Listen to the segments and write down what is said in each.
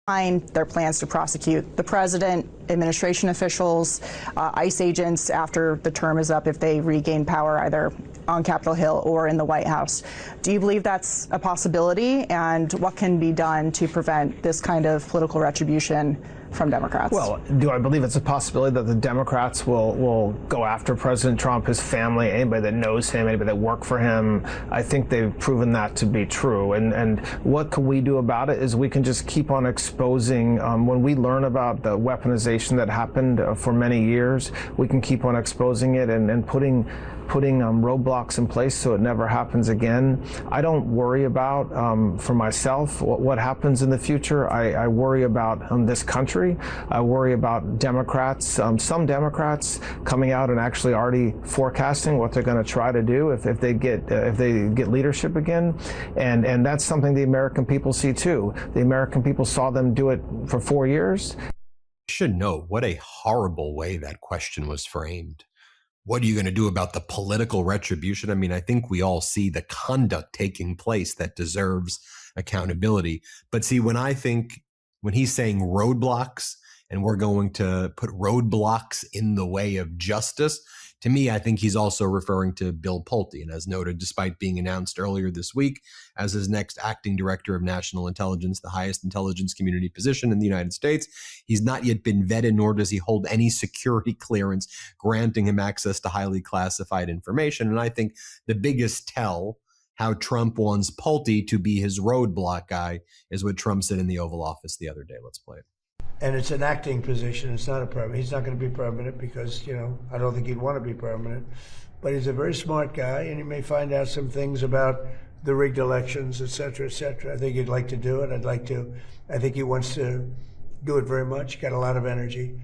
behind their plans to prosecute the president, administration officials, ICE agents after the term is up if they regain power either on Capitol Hill or in the White House. Do you believe that's a possibility? And what can be done to prevent this kind of political retribution from Democrats? Well, do I believe it's a possibility that the Democrats will go after President Trump, his family, anybody that knows him, anybody that worked for him? I think they've proven that to be true. And what can we do about it is we can just keep on exposing. When we learn about the weaponization that happened for many years, we can keep on exposing it and putting roadblocks in place so it never happens again. I don't worry about, for myself, what happens in the future. I worry about this country. I worry about Democrats, some Democrats coming out and actually already forecasting what they're going to try to do if they get leadership again. And that's something the American people see too. The American people saw them do it for 4 years. You should know what a horrible way that question was framed. What are you going to do about the political retribution? I mean, I think we all see the conduct taking place that deserves accountability. But see, when he's saying roadblocks and we're going to put roadblocks in the way of justice, to me, I think he's also referring to Bill Pulte. And as noted, despite being announced earlier this week as his next acting director of national intelligence, the highest intelligence community position in the United States, he's not yet been vetted, nor does he hold any security clearance granting him access to highly classified information. And I think the biggest tell how Trump wants Pulte to be his roadblock guy is what Trump said in the Oval Office the other day. Let's play it. And it's an acting position. It's not a permanent. He's not going to be permanent because, I don't think he'd want to be permanent. But he's a very smart guy, and he may find out some things about the rigged elections, et cetera, et cetera. I think he'd like to do it. I think he wants to do it very much. Got a lot of energy.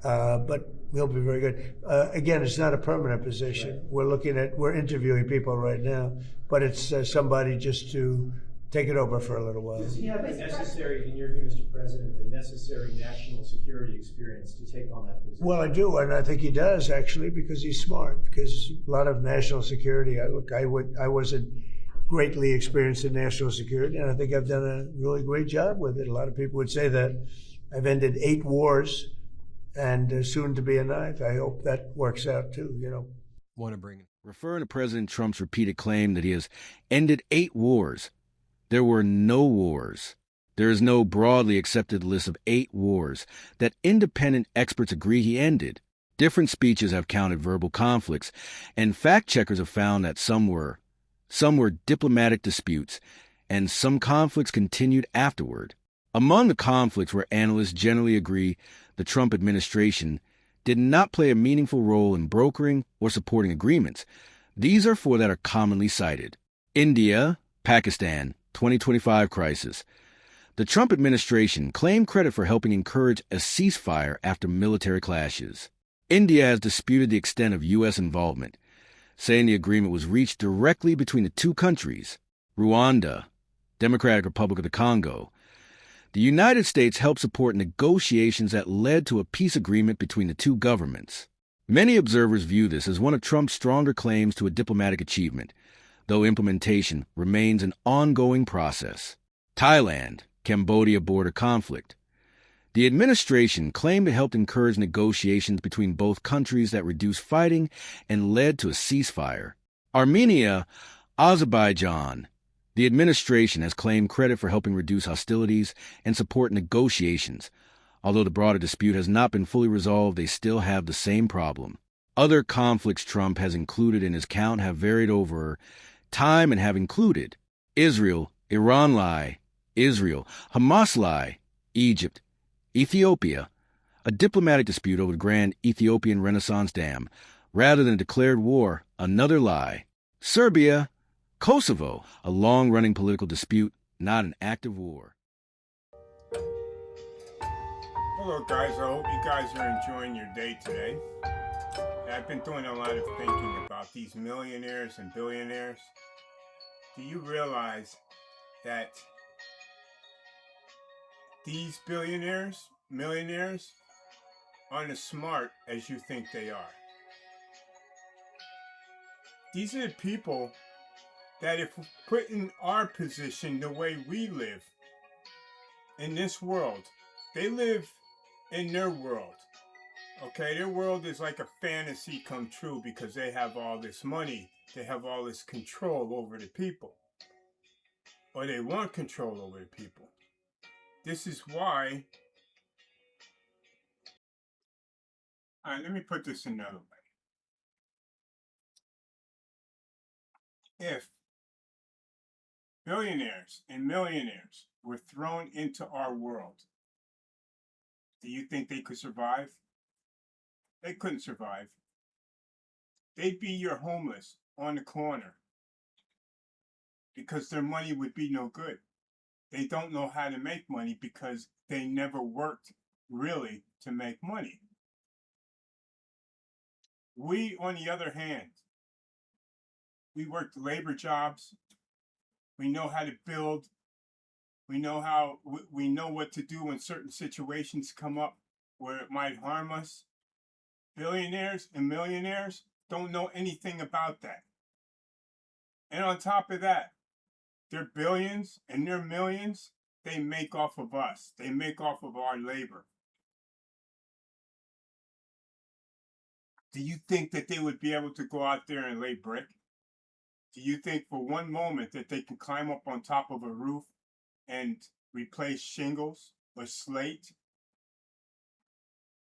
But he'll be very good. Again, it's not a permanent position. Right. We're interviewing people right now, but it's somebody just to take it over for a little while. Does he have the necessary, in your view, Mr. President, the necessary national security experience to take on that position? Well, I do, and I think he does, actually, because he's smart. Because a lot of national security, I wasn't greatly experienced in national security, and I think I've done a really great job with it. A lot of people would say that I've ended 8 wars and soon to be a 9th. I hope that works out, too, Want to bring it. Referring to President Trump's repeated claim that he has ended 8 wars, there were no wars. There is no broadly accepted list of 8 wars that independent experts agree he ended. Different speeches have counted verbal conflicts, and fact-checkers have found that some were diplomatic disputes, and some conflicts continued afterward. Among the conflicts where analysts generally agree the Trump administration did not play a meaningful role in brokering or supporting agreements, these are 4 that are commonly cited. India, Pakistan, 2025 crisis. The Trump administration claimed credit for helping encourage a ceasefire after military clashes. India has disputed the extent of U.S. involvement, saying the agreement was reached directly between the 2 countries. Rwanda, Democratic Republic of the Congo. The United States helped support negotiations that led to a peace agreement between the 2 governments. Many observers view this as one of Trump's stronger claims to a diplomatic achievement, though implementation remains an ongoing process. Thailand, Cambodia border conflict. The administration claimed it helped encourage negotiations between both countries that reduced fighting and led to a ceasefire. Armenia, Azerbaijan. The administration has claimed credit for helping reduce hostilities and support negotiations. Although the broader dispute has not been fully resolved, they still have the same problem. Other conflicts Trump has included in his count have varied over time and have included Israel, Iran lie, Israel, Hamas lie, Egypt, Ethiopia, a diplomatic dispute over the grand Ethiopian Renaissance Dam, rather than a declared war, another lie, Serbia, Kosovo, a long-running political dispute, not an active war. Hello guys, I hope you guys are enjoying your day today. I've been doing a lot of thinking about these millionaires and billionaires. Do you realize that these billionaires, millionaires, aren't as smart as you think they are? These are the people that if put in our position the way we live, in this world. They live in their world. Okay, their world is like a fantasy come true because they have all this money, they have all this control over the people, or they want control over the people. This is why. All right, let me put this another way. If billionaires and millionaires were thrown into our world, do you think they could survive? They couldn't survive. They'd be your homeless on the corner because their money would be no good. They don't know how to make money because they never worked really to make money. We, on the other hand, we worked labor jobs. We know how to build. We know what to do when certain situations come up where it might harm us. Billionaires and millionaires don't know anything about that. And on top of that, their billions and their millions, they make off of us. They make off of our labor. Do you think that they would be able to go out there and lay brick? Do you think for one moment that they can climb up on top of a roof and replace shingles or slate?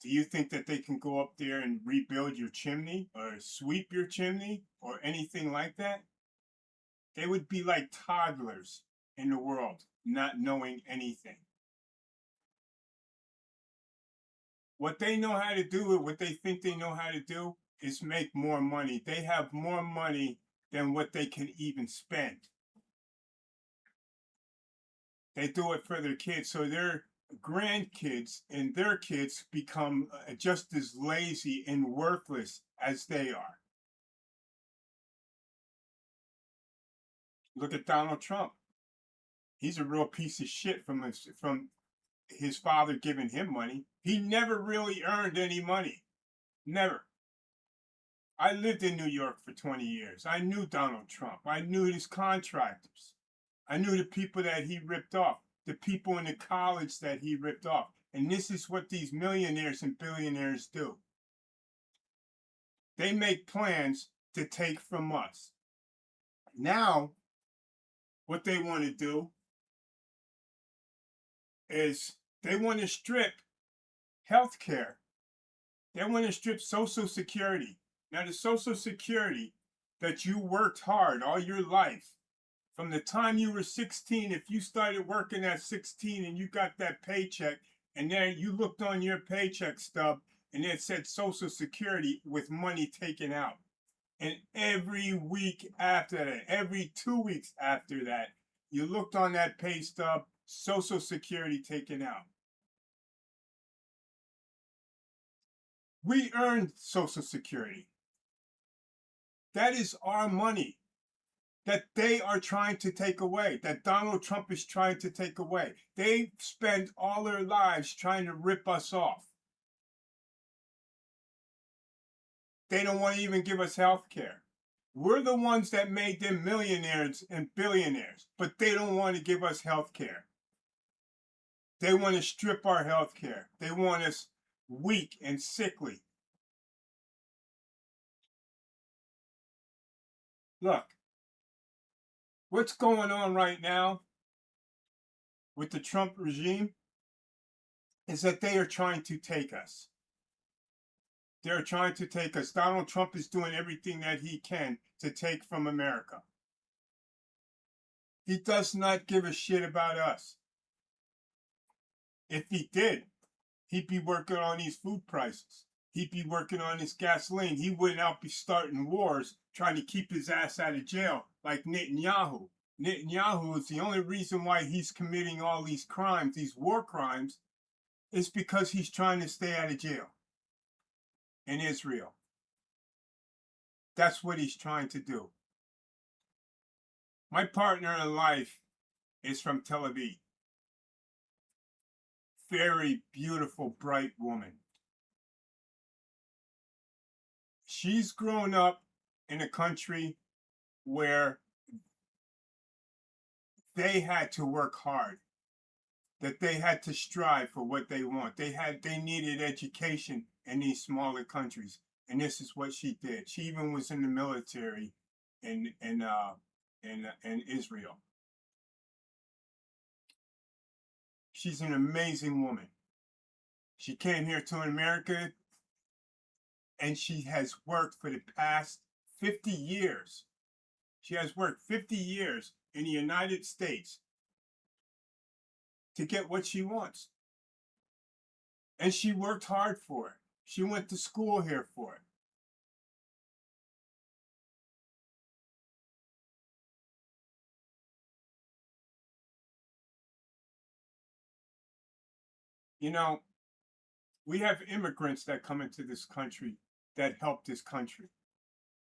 Do you think that they can go up there and rebuild your chimney or sweep your chimney or anything like that? They would be like toddlers in the world, not knowing anything. What they know how to do, or what they think they know how to do, is make more money. They have more money than what they can even spend. They do it for their kids, so their grandkids and their kids become just as lazy and worthless as they are. Look at Donald Trump. He's a real piece of shit from his father giving him money. He never really earned any money. Never. I lived in New York for 20 years. I knew Donald Trump. I knew his contractors. I knew the people that he ripped off, the people in the college that he ripped off. And this is what these millionaires and billionaires do. They make plans to take from us. Now, what they want to do is they want to strip health care. They want to strip Social Security. Now, the Social Security that you worked hard all your life, from the time you were 16, if you started working at 16 and you got that paycheck, and then you looked on your paycheck stub and it said Social Security with money taken out. And every week after that, every 2 weeks after that, you looked on that pay stub, Social Security taken out. We earned Social Security. That is our money that they are trying to take away, that Donald Trump is trying to take away. They spend all their lives trying to rip us off. They don't want to even give us health care. We're the ones that made them millionaires and billionaires, but they don't want to give us health care. They want to strip our health care. They want us weak and sickly. Look, what's going on right now with the Trump regime is that they are trying to take us. They're trying to take us. Donald Trump is doing everything that he can to take from America. He does not give a shit about us. If he did, he'd be working on these food prices. He'd be working on this gasoline. He wouldn't out be starting wars trying to keep his ass out of jail like Netanyahu. Netanyahu is the only reason why he's committing all these crimes, these war crimes, is because he's trying to stay out of jail in Israel. That's what he's trying to do. My partner in life is from Tel Aviv. Very beautiful, bright woman. She's grown up in a country where they had to work hard. that they had to strive for what they want. They needed education in these smaller countries, and this is what she did. She even was in the military in Israel. She's an amazing woman. She came here to America, and she has worked for the past 50 years. She has worked 50 years in the United States to get what she wants. And she worked hard for it. She went to school here for it. You know, we have immigrants that come into this country that help this country.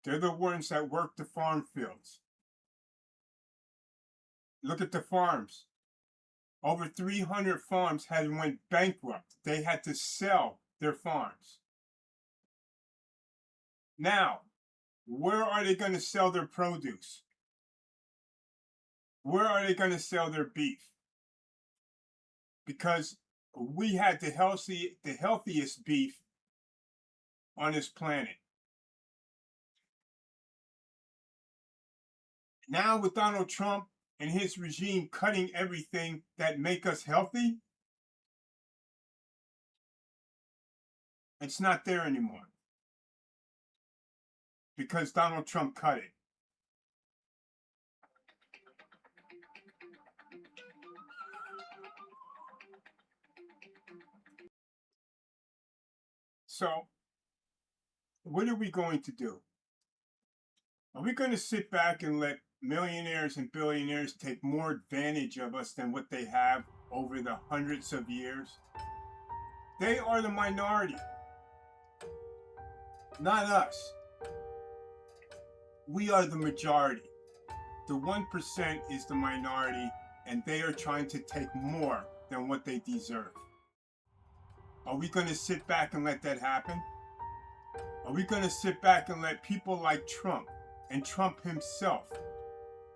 They're the ones that work the farm fields. Look at the farms. Over 300 farms had went bankrupt. They had to sell their farms. Now, where are they going to sell their produce? Where are they going to sell their beef? Because we had the healthiest beef on this planet. Now with Donald Trump and his regime cutting everything that make us healthy, it's not there anymore. Because Donald Trump cut it. So, what are we going to do? Are we going to sit back and let millionaires and billionaires take more advantage of us than what they have over the hundreds of years? They are the minority, not us. We are the majority. The 1% is the minority, and they are trying to take more than what they deserve. Are we going to sit back and let that happen? Are we going to sit back and let people like Trump and Trump himself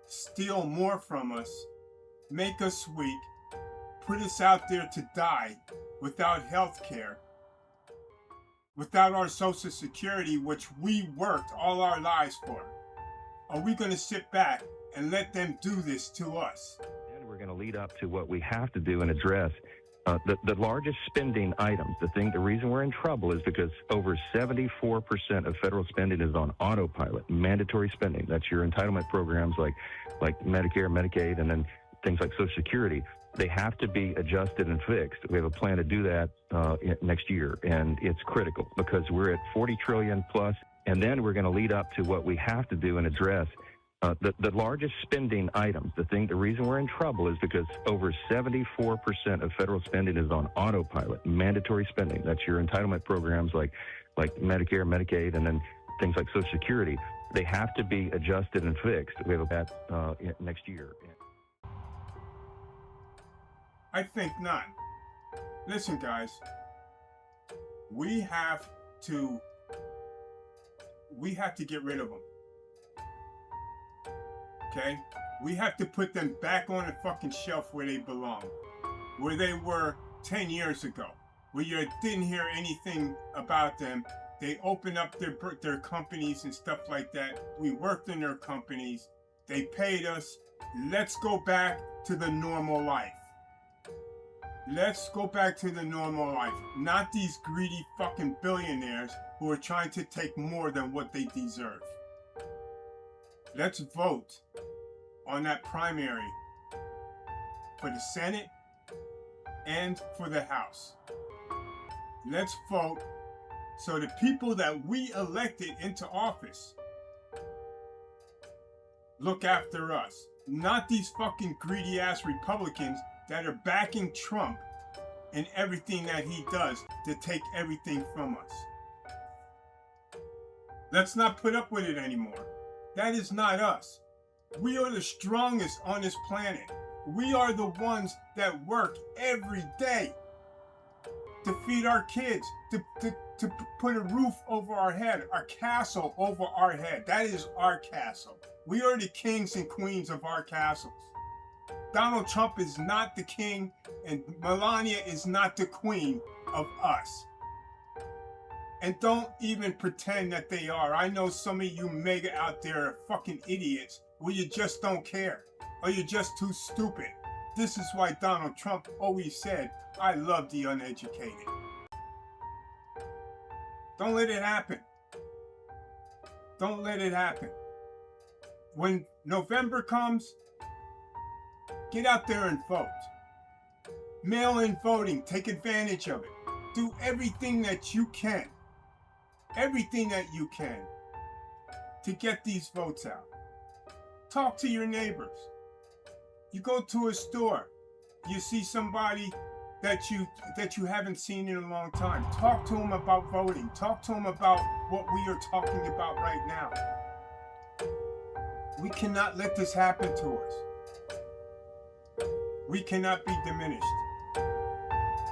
steal more from us, make us weak, put us out there to die without health care, without our Social Security, which we worked all our lives for? Are we going to sit back and let them do this to us? And we're going to lead up to what we have to do and address. The largest spending items, the reason we're in trouble is because over 74% of federal spending is on autopilot, mandatory spending. That's your entitlement programs like Medicare, Medicaid, and then things like Social Security. They have to be adjusted and fixed. We have a plan to do that next year, and it's critical because we're at 40 trillion plus, and then we're going to lead up to what we have to do and address. The largest spending items, the reason we're in trouble is because over 74% of federal spending is on autopilot, mandatory spending. That's your entitlement programs like Medicare, Medicaid, and then things like Social Security. They have to be adjusted and fixed. We have that next year. I think not. Listen, guys, we have to get rid of them. Okay? We have to put them back on the fucking shelf where they belong. Where they were 10 years ago. Where you didn't hear anything about them. They opened up their companies and stuff like that. We worked in their companies. They paid us. Let's go back to the normal life. Let's go back to the normal life. Not these greedy fucking billionaires who are trying to take more than what they deserve. Let's vote on that primary for the Senate and for the House. Let's vote so the people that we elected into office look after us. Not these fucking greedy ass Republicans that are backing Trump in everything that he does to take everything from us. Let's not put up with it anymore. That is not us. We are the strongest on this planet. We are the ones that work every day to feed our kids, to put a roof over our head, a castle over our head. That is our castle. We are the kings and queens of our castles. Donald Trump is not the king, and Melania is not the queen of us. And don't even pretend that they are. I know some of you mega out there are fucking idiots, or you just don't care, or you're just too stupid. This is why Donald Trump always said, I love the uneducated. Don't let it happen. Don't let it happen. When November comes, get out there and vote. Mail-in voting, take advantage of it. Do everything that you can to get these votes out. Talk to your neighbors. You go to a store, you see somebody that you haven't seen in a long time. Talk to them about voting. Talk to them about what we are talking about right now. We cannot let this happen to us. We cannot be diminished.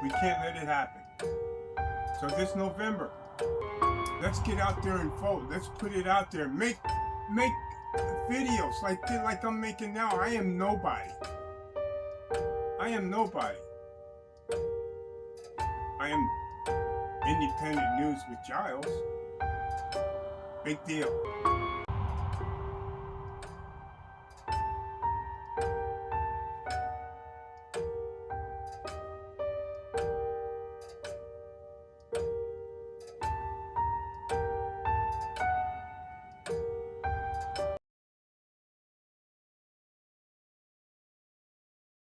We can't let it happen. So this November, let's get out there and vote. Let's put it out there. Make videos like I'm making now. I am nobody. I am nobody. I am independent news with Giles. Big deal.